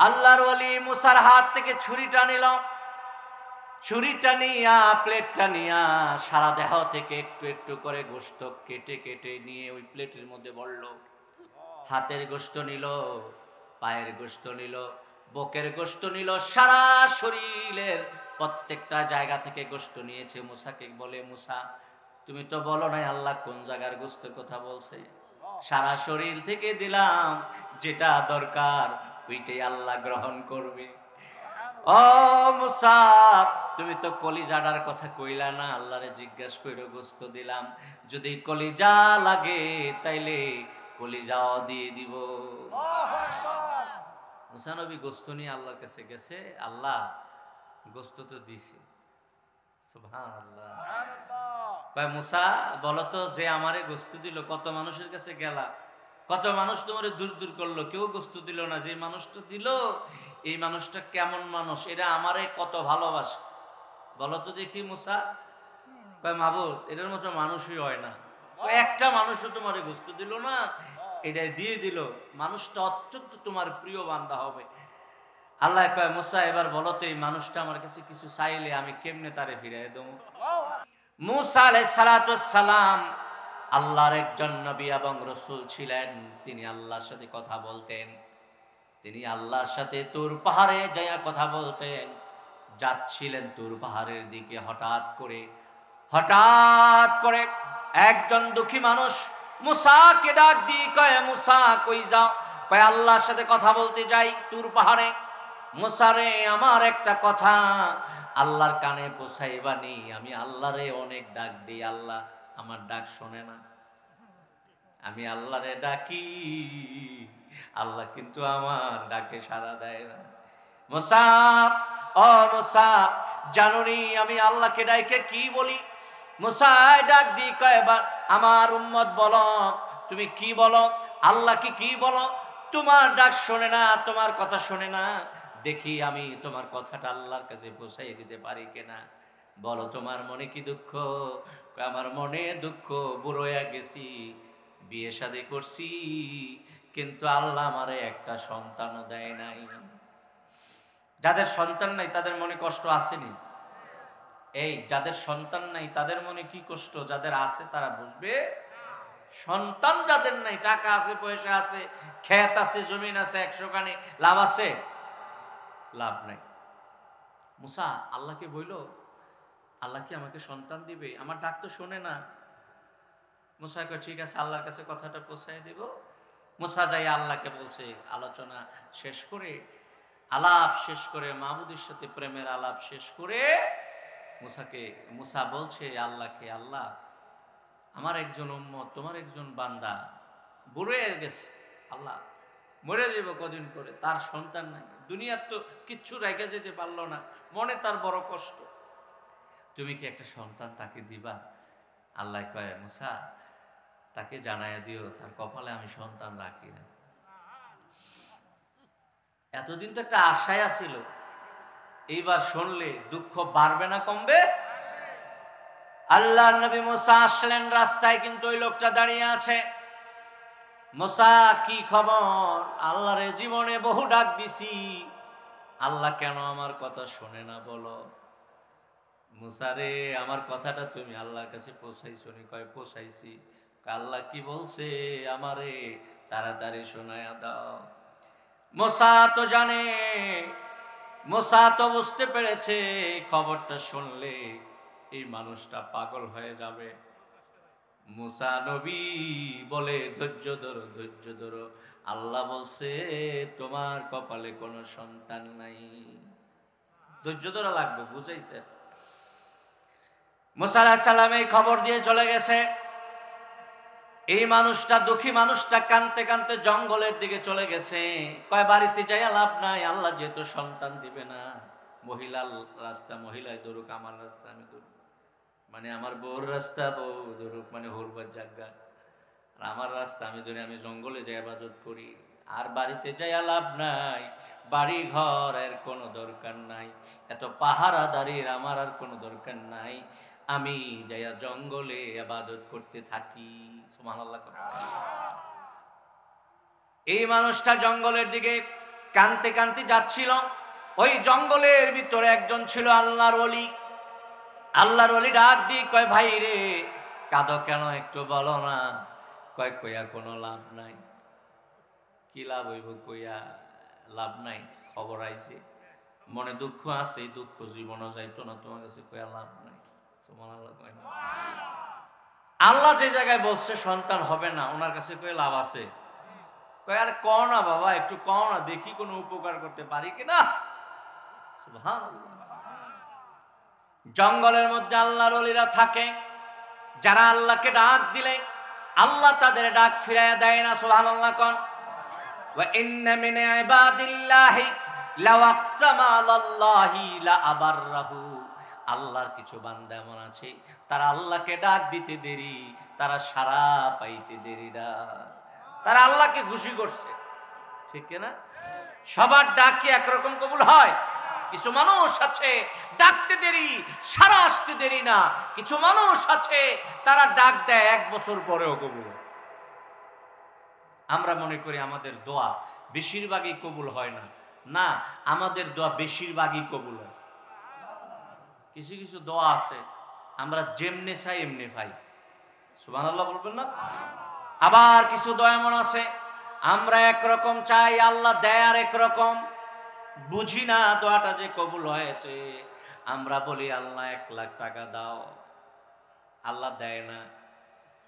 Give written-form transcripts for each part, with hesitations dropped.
আল্লাহর ওলি মুসার হাত থেকে ছুরিটা নিল, ছুরিটা নিয়া প্লেটটা নিয়া সারা দেহ থেকে একটু একটু করে গোশত কেটে কেটে নিয়ে ওই প্লেটের মধ্যে বলল। হাতের গোশত নিল, পায়ের গোশত নিল, বুকের গোশত নিল, সারা শরীরের প্রত্যেকটা জায়গা থেকে গোশত নিয়েছে। মুসাকে বলে, মুসা তুমি তো বলো নাই আল্লাহ কোন জায়গার গোশতের কথা বলছে, সারা শরীর থেকে দিলাম, যেটা দরকার ওইটাই আল্লাহ গ্রহণ করবে। ও মুসা তুমি তো কলিজাটার কথা কইলা না, আল্লাহরে জিজ্ঞেস কইরো গোশত দিলাম, যদি কলিজা লাগে তাইলে কলিজাও দিয়ে দিব। মুসা নবী গোশত নিয়ে আল্লাহর কাছে গেছে, আল্লাহ গোশত তো দিছে। সুবহানাল্লাহ। কয় মুসা বলো তো, যে আমারে গোশত দিল, কত মানুষের কাছে গেলা, কত মানুষ তোমারে দূর দূর করলো, কেউ গোশত দিল না, যে মানুষটা দিল এই মানুষটা কেমন মানুষ, এটা আমারে কত ভালোবাসে বলো তো দেখি মুসা। কয় মাবুদ এটার মতো মানুষই হয় না, একটা মানুষও তোমারে গোশত দিল না, এটা দিয়ে দিল, মানুষটা অত্যন্ত তোমার প্রিয় বান্দা হবে। আল্লাহ কয় মুসা এবার বলো তো এই মানুষটা আমার কাছে কিছু চাইলে আমি কেমনে তারে ফিরাই দেব। মুসা আলাইহিস সালাতু ওয়াস সালাম আল্লাহর একজন নবী এবং রাসূল ছিলেন, তিনি আল্লাহর সাথে কথা বলতেন, তিনি আল্লাহর সাথে তুর পাহাড়ে যাইয়া কথা বলতেন। যাচ্ছিলেন তুর পাহাড়ের দিকে, হঠাৎ করে একজন দুঃখী মানুষ মুসাকে ডাক দিয়ে কয়, মুসা কই যাও? কয় আল্লাহর সাথে কথা বলতে যাই তুর পাহাড়ে। মুসা রে আমার একটা কথা আল্লাহর কানে পৌঁছাইবানি, আমি আল্লাহরে অনেক ডাক দিই, আল্লাহ আমার ডাক শোনে না, আমি আল্লাহরে ডাকি, আল্লাহ কিন্তু আমার ডাকে সাড়া দেয় না। মুসা ও মুসা জানুনি আমি আল্লাহকে ডাকে কি বলি? মুসা ডাক দি কয়বার, আমার উম্মত বলো তুমি কি বলো, আল্লাহকে কি বলো? তোমার ডাক শোনে না, তোমার কথা শোনে না, দেখি আমি তোমার কথাটা আল্লাহর কাছে পৌঁছাই দিতে পারি কিনা। বলো তোমার মনে কি দুঃখ? আমার মনে দুঃখ, বুড়ো হয়ে গেছি, বিয়ে শাদী করছি, কিন্তু আল্লাহ আমারে একটা সন্তানও দেয় নাই। যাদের সন্তান নাই তাদের মনে কষ্ট আসেনি? এই যাদের সন্তান নাই তাদের মনে কি কষ্ট, যাদের আছে তারা বুঝবে। সন্তান যাদের নাই, টাকা আছে, পয়সা আছে, ক্ষেত আছে, জমিন আছে, 100 খানে, লাভ আছে? লাভ নাই। মুসা আল্লাহকে বইল, আল্লাহ কি আমাকে সন্তান দিবে? আমার ডাক তো শোনে না। মুসা কয় ঠিক আছে, আল্লাহর কাছে কথাটা পৌঁছায় দিব। মুসা যাই আল্লাহকে বলছে, আলোচনা শেষ করে, আলাপ শেষ করে, মাহবুদের সাথে প্রেমের আলাপ শেষ করে মুসা বলছে আল্লাহকে, আল্লাহ আমার একজন উম্মত, তোমার একজন বান্দা বুড়ো হয়ে গেছে, আল্লাহ মরে যাব কদিন করে, তার সন্তান নাই, দুনিয়ার তো কিচ্ছু রেখে যেতে পারলো না, মনে তার বড় কষ্ট, তুমি কি একটা সন্তান তাকে দিবা? আল্লাহ কয় মুসা তাকে জানাইয়া দিও তার কপালে আমি সন্তান রাখি না। এতদিন তো একটা আশায় ছিল, এইবার শুনলে দুঃখ বাড়বে না কমবে? আল্লাহর নবী মুসা আসলেন, রাস্তায় কিন্তু ওই লোকটা দাঁড়িয়ে আছে। মুসা কি খবর? আল্লাহরে জীবনে বহু ডাক দিছি, আল্লাহ কেন আমার কথা শোনে না বলো? মুসা রে আমার কথাটা তুমি আল্লাহর কাছে পৌঁছাইছো নি? কয় পৌঁছাইছি। আল্লাহ কি বলছে আমারে তাড়াতাড়ি শোনায়া দাও। মুসা তো জানে, মুসা তো বুঝতে পেরেছে খবরটা শুনলে এই মানুষটা পাগল হয়ে যাবে। মুসা নবী বলে ধৈর্য ধরো, ধৈর্য ধরো, আল্লাহ বলছে তোমার কপালে কোনো সন্তান নাই, ধৈর্য ধরা লাগবে, বুঝাইছে। মুসা আলাইহিস সালাম এই খবর দিয়ে চলে গেছে। এই মানুষটা, দুঃখী মানুষটা কাঁদতে কাঁদতে জঙ্গলের দিকে চলে গেছে। কয় বাড়িতে যাই লাভ নাই, আল্লাহ যেহেতু সন্তান দিবে না, মহিলার রাস্তা মহিলায় দৌড়ুক, আমার রাস্তা আমি দৌড়ুক, মানে আমার বউর রাস্তা বউ দৌড়ুক, মানে হরবার জায়গা, আর আমার রাস্তা আমি ধরে আমি জঙ্গলে যাই ইবাদত করি। আর বাড়িতে যাই লাভ নাই, বাড়ি ঘর এর কোনো দরকার নাই, এত পাহারাদারির আমার আর কোনো দরকার নাই, আমি যাইয়া জঙ্গলে ইবাদত করতে থাকি। সুবহানাল্লাহ। এই মানুষটা জঙ্গলের দিকে কানতে কানতে যাচ্ছিল। ওই জঙ্গলের ভিতরে একজন ছিল আল্লাহর ওলি। আল্লাহর ওলি ডাক দিয়ে কয়, ভাই রে কাঁদো কেন, একটু বলো না। কয়, কইয়া কোনো লাভ নাই। কি লাভ হইব, কইয়া লাভ নাই। খবর আইছে, মনে দুঃখ আছে, এই দুঃখ জীবনও যাইতো না, তোমার কাছে কইয়া লাভ নাই। সুবহানাল্লাহ। কয় না, আল্লাহ যে জায়গায় বলছে সন্তান হবে না, ওনার কাছে কয়ে লাভ আছে? কয়, আর কও না বাবা, একটু কও না, দেখি কোনো উপকার করতে পারি কিনা। সুবহানাল্লাহ। জঙ্গলের মধ্যে আল্লাহর ওলিরা থাকে, যারা আল্লাহকে ডাক দিলে আল্লাহ তাদের ডাক ফিরাইয়া দেয় না। সুবহানাল্লাহ কোন। ওয়া ইন্না মিন ইবাদিল্লাহি লাউ আকসামা আলাল্লাহি লা আবাররাহু। আল্লাহর কিছু বান্দা এমন আছে, তারা আল্লাহকে ডাক দিতে দেরি, তারা সাড়া পাইতে দেরি না, তারা আল্লাহকে খুশি করছে। ঠিক না? সবার ডাক কি একরকম কবুল হয়? কিছু মানুষ আছে ডাকতে দেরি, সাড়া আসতে দেরি না। কিছু মানুষ আছে তারা ডাক দেয় 1 বছর পরেও কবুল হয়। আমরা মনে করি আমাদের দোয়া বেশিরভাগই কবুল হয় না। না, আমাদের দোয়া বেশিরভাগই কবুল হয়। কিছু কিছু দোয়া আছে আমরা যেমনে চাই এমনি পাই। সুবহানাল্লাহ বলবেন না? আবার কিছু দোয়া এমন আছে আমরা একরকম চাই, আল্লাহ দেয় আর একরকম। বুঝি না দোয়াটা যে কবুল হয়েছে। আমরা বলি আল্লাহ 1 লাখ টাকা দাও, আল্লাহ দেয় না।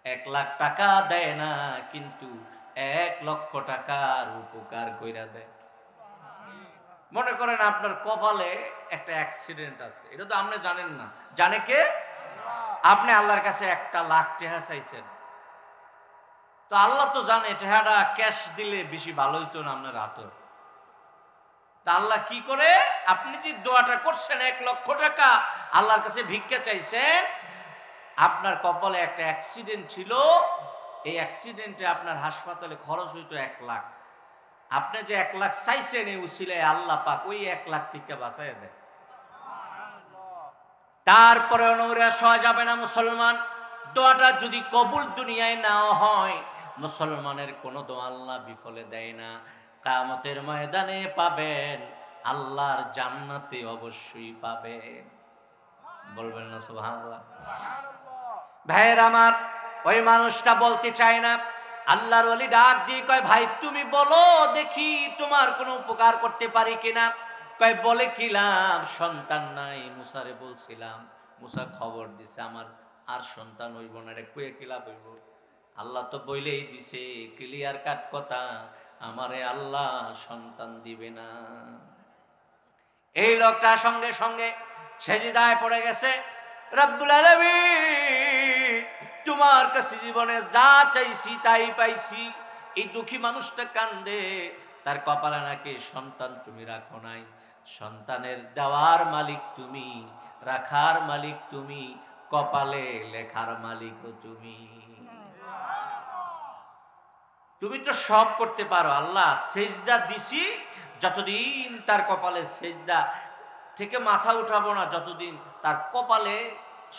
1 লাখ টাকা দেয় না, কিন্তু 1 লক্ষ টাকার উপকার কইরা দেয়। মনে করেন আপনার কপালে একটা অ্যাক্সিডেন্ট আছে, এটা তো আপনি জানেন না, জানে কে? আপনি আল্লাহর কাছে 1 লাখ টাকা চাইছেন, তো আল্লাহ তো জানে টাকাটা ক্যাশ দিলে বেশি ভালো হইতো না আপনার হাতে। তা আল্লাহ কি করে, আপনি যে দোয়াটা করছেন 1 লক্ষ টাকা আল্লাহর কাছে ভিক্ষা চাইছেন, আপনার কপালে একটা অ্যাক্সিডেন্ট ছিল, এই অ্যাক্সিডেন্টে আপনার হাসপাতালে খরচ হইতো 1 লাখ। আপনি যে 1 লাখ চাইছেন, এই উসিলায় আল্লাহ পাক ওই 1 লাখ থেকে বাঁচাইয়া দেয়। তারপরে অনুরাশ হওয়া যাবে না মুসলমান। দোয়াটা যদি কবুল দুনিয়ায় নাও হয়, মুসলমানের কোন দোয়া আল্লাহ বিফলে দেয় না। কিয়ামতের ময়দানে পাবেন, আল্লাহর জান্নাতে অবশ্যই পাবেন। বলবেন না সুবহানাল্লাহ? ভাইয়ের আমার, ওই মানুষটা বলতে চায় না। আল্লাহর ওলি ডাক দিয়ে কয়, ভাই তুমি বলো দেখি তোমার কোনো উপকার করতে পারি কিনা। কয়, বলে কিলাম, সন্তান নাই। মুসারে বলছিলাম, মুসা খবর দিছে আমার আর সন্তান হইব না। রে কয়ে কিলা হইব? আল্লাহ তো বইলেই দিছে, ক্লিয়ার কাট কথা, আমারে আল্লাহ সন্তান দিবে না। এই লোকটা সঙ্গে সঙ্গে সেজদায় পড়ে গেছে। রব্বুল আলামিন, তোমার কাছে জীবনে যা চাইছি তাই পাইছি। এই দুঃখী মানুষটা কান্দে, তার কপালে নাকি সন্তান তুমি রাখো নাই। সন্তানের দেওয়ার মালিক তুমি, রাখার মালিক তুমি, কপালে লেখার মালিকও তুমি। তুমি তো সব করতে পারো আল্লাহ। সেজদা দিছি, যতদিন তার কপালে সেজদা থেকে মাথা উঠাবো না, যতদিন তার কপালে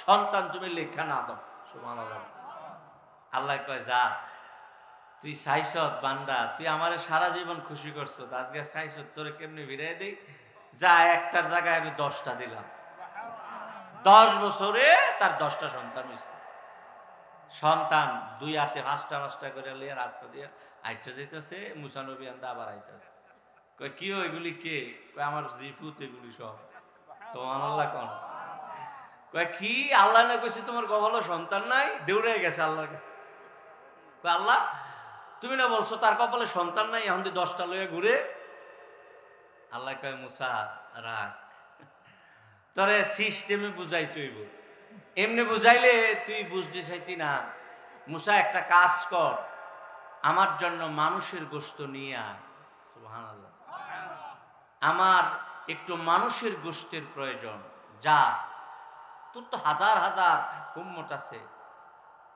সন্তান তুমি লেখা না দাও। সুবহানাল্লাহ। আল্লাহ কয়, যা তুই চাইছত বান্দা, তুই আমারে সারা জীবন খুশি করছো, আজকে চাইছত তোরে কেমনি ভিড়াই দেই। যা, একটার জায়গায় আমি 10টা দিলাম। 10 বছরে তার 10টা সন্তান হয়েছে। সন্তান 2 হাতে 5টা করে লিয়ে রাস্তা দিয়ে আইটা যাইতেছে। মুসা নবী আন্দা আবার আইতেছে। কয়, কি এগুলি কে? কয়, আমার জিফুত এগুলি সব। সুবহানাল্লাহ কোন। কয়, কি আল্লাহ না কইছে তোমার কপালে সন্তান নাই? দৌড়ে গেছে আল্লাহর কাছে। কয়, আল্লাহ তুমি না বলছো তার কপালে সন্তান নাই, এখন 10টা লইয়া ঘুরে। আল্লাহ কয়, মুসা রাখ, তোরে সিস্টেমে বুঝাই তৈব। এমনি বুঝাইলে তুই বুঝতে চাইছি না। মুসা একটা কাজ কর, আমার জন্য মানুষের গোশত নিয়ে আয়। সুবহানাল্লাহ। আমার একটু মানুষের গোশতের প্রয়োজন। যা, তোর তো হাজার হাজার উম্মত আছে,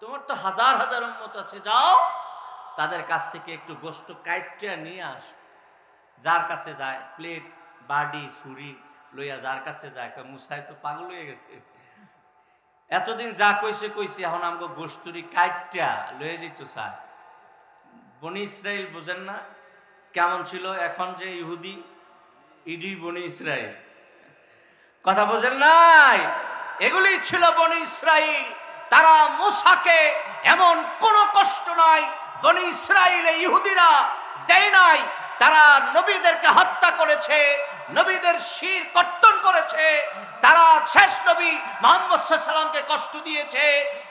তোমার তো হাজার হাজার উম্মত আছে, যাও তাদের কাছ থেকে একটু গোশত কাইটটা নিয়ে আস। যার কাছে যায় প্লেট বাড়ি ছুরি লইয়া যার কাছে যায়। মুসাই তো পাগল হয়ে গেছে, এতদিন যা কইছে কইছে, এখন আমাকে গোশতুরি কাইটটা লয়ে যেত চায়। বনি ইসরাইল বুঝেন না, কেমন ছিল এখন যে ইহুদি ইডি বনি ইসরাইল, কথা বোঝেন নাই? এগুলি ছিল বনি ইসরাইল। তারা মুসাকে এমন কোনো কষ্ট নাই বনি ইসরাইলে ইহুদিরা দেয় নাই। তারা নবীদেরকে হত্যা করেছে, নবীদের শির কর্তন করেছে, তারা শেষ নবী মুহাম্মদ সাল্লাল্লাহু আলাইহি ওয়াসাল্লামকে কষ্ট দিয়েছে।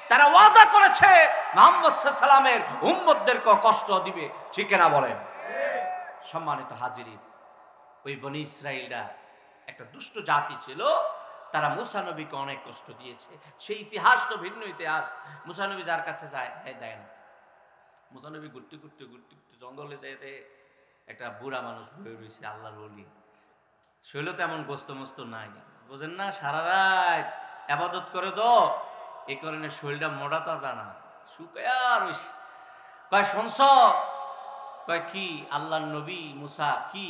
তারা ওয়াদা করেছে মুহাম্মদ সাল্লাল্লাহু আলাইহি ওয়াসাল্লামের উম্মতদেরকেও কষ্ট দিবে, ঠিক না বলেন? সম্মানিত হাজিরিন, ওই বনি ইসরাইলরা একটা দুষ্ট জাতি ছিল। তারা মুসা নবীকে অনেক কষ্ট দিয়েছে। সেই ইতিহাস তো ভিন্ন ইতিহাস। মুসা নবী যার কাছে যায় দেয় না। মুসা নবী ঘুরতে ঘুরতে জঙ্গলে যেতে একটা বুড়া মানুষ বয়ে রয়েছে, আল্লাহর ওলি। শৈল তেমন গোস্ত মস্ত নাই, বোঝেন না? সারা রাত আবাদত করে দো, এই কারণে শরীরটা মোড়াতা জানা শুকায়া রয়েছে। কয় শুনছ? কয় কি? আল্লাহর নবী মুসা কি?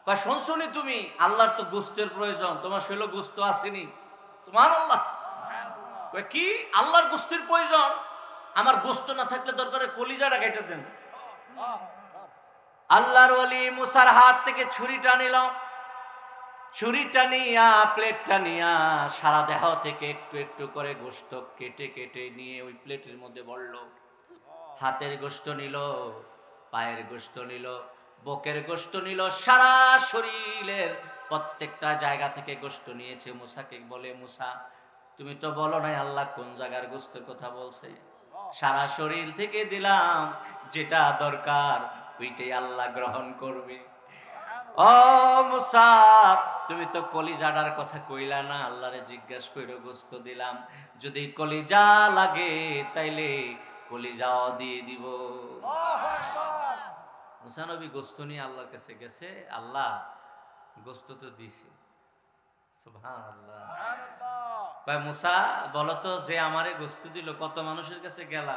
কয় শুনছনি তুমি? আল্লাহর তো গোস্তের প্রয়োজন, তোমার শৈল গোস্ত আসেনি। সুবহানাল্লাহ। কয় কি? আল্লাহর গোস্তের প্রয়োজন? আমার গোস্ত না থাকলে দরকারে কলিজাটা কেটে দেন। আল্লাহর ওলি মুসার হাত থেকে ছুরিটা নিল। ছুরিটা নিয়া, প্লেটটা নিয়া সারা দেহ থেকে একটু একটু করে গোস্ত কেটে কেটে নিয়ে ওই প্লেটের মধ্যে বলল। হাতের গোস্ত নিল, পায়ের গোস্ত নিল, বুকের গোস্ত নিল, সারা শরীরের প্রত্যেকটা জায়গা থেকে গোস্ত নিয়েছে। মুসাকে বলে, মুসা তুমি তো বলো নাই আল্লাহ কোন জায়গার গোস্তের কথা বলছে? সারা শরীর থেকে দিলাম, যেটা দরকার ওইটাই আল্লাহ গ্রহণ করবে। ও মুসা, তুমি তো কলিজাটার কথা কইলা না, আল্লাহরে জিজ্ঞেস কইরো গোস্ত দিলাম, যদি কলিজা লাগে তাইলে কলিজাও দিয়ে দিব। মুসা নবী গোস্ত নিয়ে আল্লাহর কাছে গেছে, আল্লাহ গোস্ত তো দিছে। সুবহানাল্লাহ। কয় মুসা বলো তো, যে আমারে গোস্ত দিল, কত মানুষের কাছে গেলা,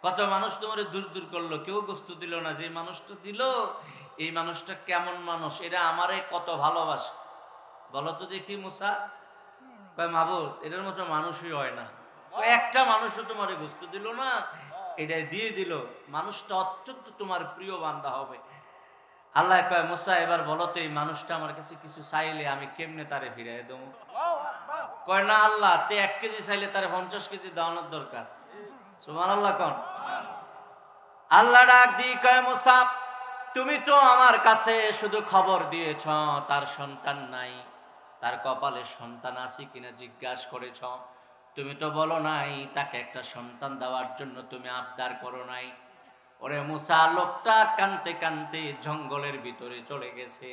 কত মানুষ তোমারে দূর দূর করলো, কেউ গোস্ত দিল না। যে মানুষটা দিল, এই মানুষটা কেমন মানুষ, এটা আমারে কত ভালোবাসে, বলো তো দেখি মুসা। কয় মাবুদ, এটার মতো মানুষই হয় না। একটা মানুষও তোমারে গোস্ত দিল না, এটা দিয়ে দিল, মানুষটা অত্যন্ত তোমার প্রিয় বান্দা হবে। আল্লাহ কয় মুসা এবার বলো তো, এই মানুষটা আমার কাছে কিছু চাইলে আমি কেমনে তারে ফিরাই দেবো? কয় না আল্লাহ, তে 1 কেজি চাইলে তারে 50 কেজি দাওয়ানোর দরকার। সুবহানাল্লাহ কোন? আল্লাহ ডাক দিয়ে কয় মুসা, তুমি তো আমার কাছে শুধু খবর দিয়েছ তার সন্তান নাই, তার কপালে সন্তান আছে কিনা জিজ্ঞাসা করেছ, তুমি তো বলো নাই তাকে একটা সন্তান দেওয়ার জন্য তুমি আবদার করো নাই। ওরে মুসা, লোকটা কানতে কানতে জঙ্গলের ভিতরে চলে গেছে।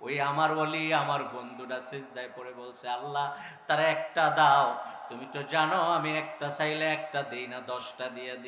ওই আমার ওলি, আমার বন্ধুরা সিজদায় পড়ে বলছে, আল্লাহ তার একটা দাও, তুমি তো জানো আমি একটা চাইলে একটা দেই না, 10টা দিয়ে দিই।